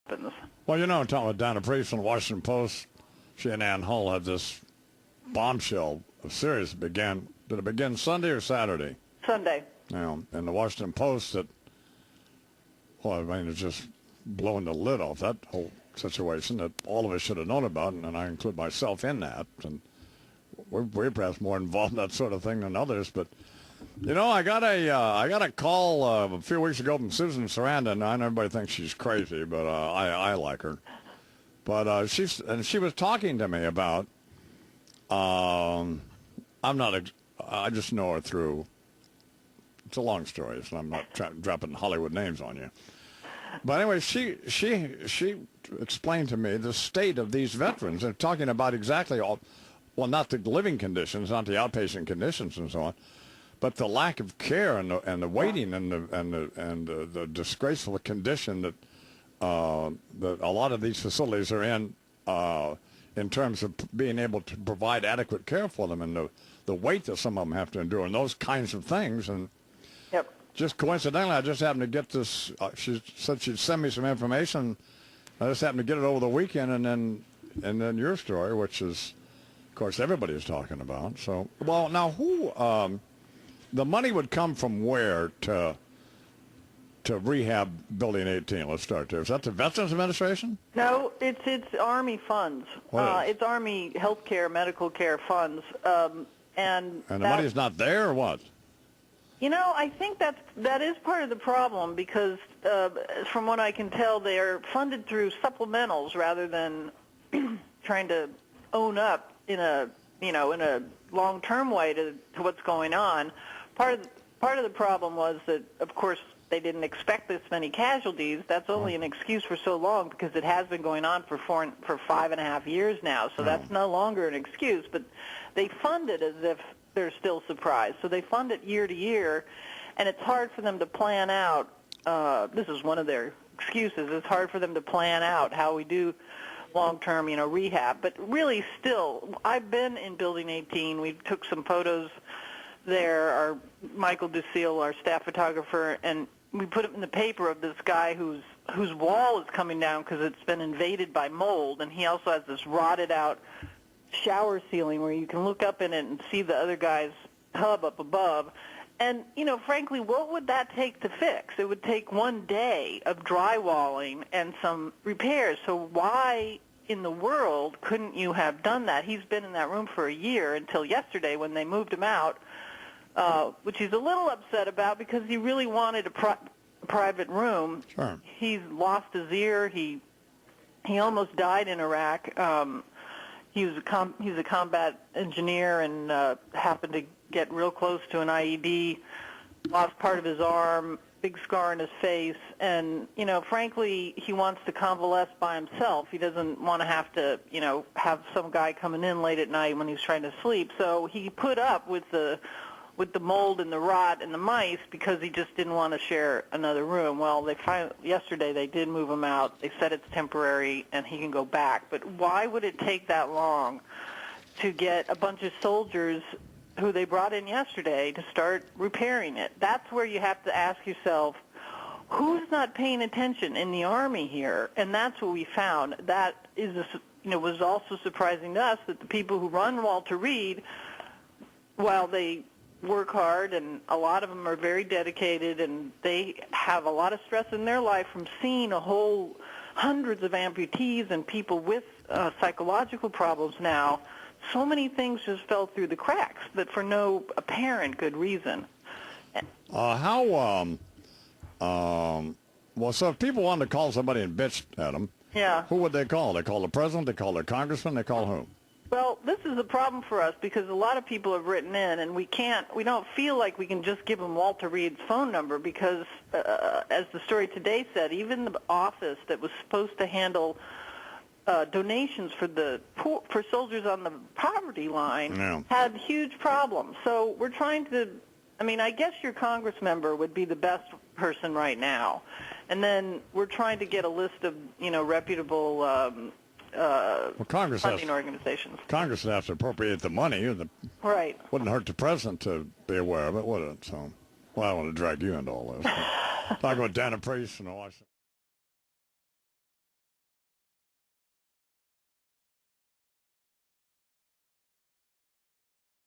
happens. Well, you know, I'm talking about Donna Priest from the Washington Post. She and Ann Hull had this bombshell series that began. Did it begin Sunday or Saturday? Sunday. Now, in the Washington Post, that, well, I mean, it's just blowing the lid off that whole situation that all of us should have known about, and I include myself in that. And we're perhaps more involved in that sort of thing than others. But, you know, I got a call a few weeks ago from Susan Sarandon. And I know everybody thinks she's crazy, but I like her. But she was talking to me about, I just know her through, it's a long story, so I'm not dropping Hollywood names on you. But anyway, she explained to me the state of these veterans and talking about exactly all, well, not the living conditions, not the outpatient conditions and so on, but the lack of care and the waiting and the disgraceful condition that that a lot of these facilities are in terms of being able to provide adequate care for them, and the weight that some of them have to endure and those kinds of things. And Yep. just coincidentally, I just happened to get this. She said she'd send me some information. I just happened to get it over the weekend, and then your story, which is, of course, everybody's talking about. So, well, now who the money would come from where to rehab Building 18? Let's start there. Is that the Veterans Administration? No, it's Army funds. It's Army healthcare, medical care funds, and the money's not there, or what? You know, I think that is part of the problem because, from what I can tell, they are funded through supplementals rather than trying to own up in a long-term way to what's going on. Part of the problem was that, of course, they didn't expect this many casualties. That's only an excuse for so long because it has been going on for 5.5 years now. So that's no longer an excuse. But they fund it as if they're still surprised. So they fund it year to year, and it's hard for them to plan out. This is one of their excuses. It's hard for them to plan out how we do long-term, rehab. But really, still, I've been in Building 18. We took some photos there. Our Michael Ducille, our staff photographer, and we put it in the paper of this guy whose wall is coming down because it's been invaded by mold, and he also has this rotted out shower ceiling where you can look up in it and see the other guy's tub up above. And, frankly, what would that take to fix? It would take one day of drywalling and some repairs. So why in the world couldn't you have done that? He's been in that room for a year until yesterday when they moved him out, which he's a little upset about because he really wanted a private room. Sure. He's lost his ear. He almost died in Iraq. He's a combat engineer and happened to get real close to an IED, lost part of his arm, big scar on his face, and, frankly, he wants to convalesce by himself. He doesn't want to have to, have some guy coming in late at night when he's trying to sleep. So he put up with the mold and the rot and the mice because he just didn't want to share another room. Well, yesterday they did move him out. They said it's temporary and he can go back. But why would it take that long to get a bunch of soldiers who they brought in yesterday to start repairing it? That's where you have to ask yourself, who's not paying attention in the Army here? And that's what we found. That is, was also surprising to us that the people who run Walter Reed, while they work hard, and a lot of them are very dedicated, and they have a lot of stress in their life from seeing hundreds of amputees and people with psychological problems now. So many things just fell through the cracks, but for no apparent good reason. So if people wanted to call somebody and bitch at them, who would they call? They call the president, they call the congressman, they call who? Well, this is a problem for us because a lot of people have written in, and we don't feel like we can just give them Walter Reed's phone number because, as the story today said, even the office that was supposed to handle donations for soldiers on the poverty line had huge problems. So we're trying to, I guess your Congress member would be the best person right now, and then we're trying to get a list of reputable funding organizations. Congress would have to appropriate the money. Right. Wouldn't hurt the president to be aware of it, would it? So, well, I don't want to drag you into all this. Talking about Dana Priest and Washington.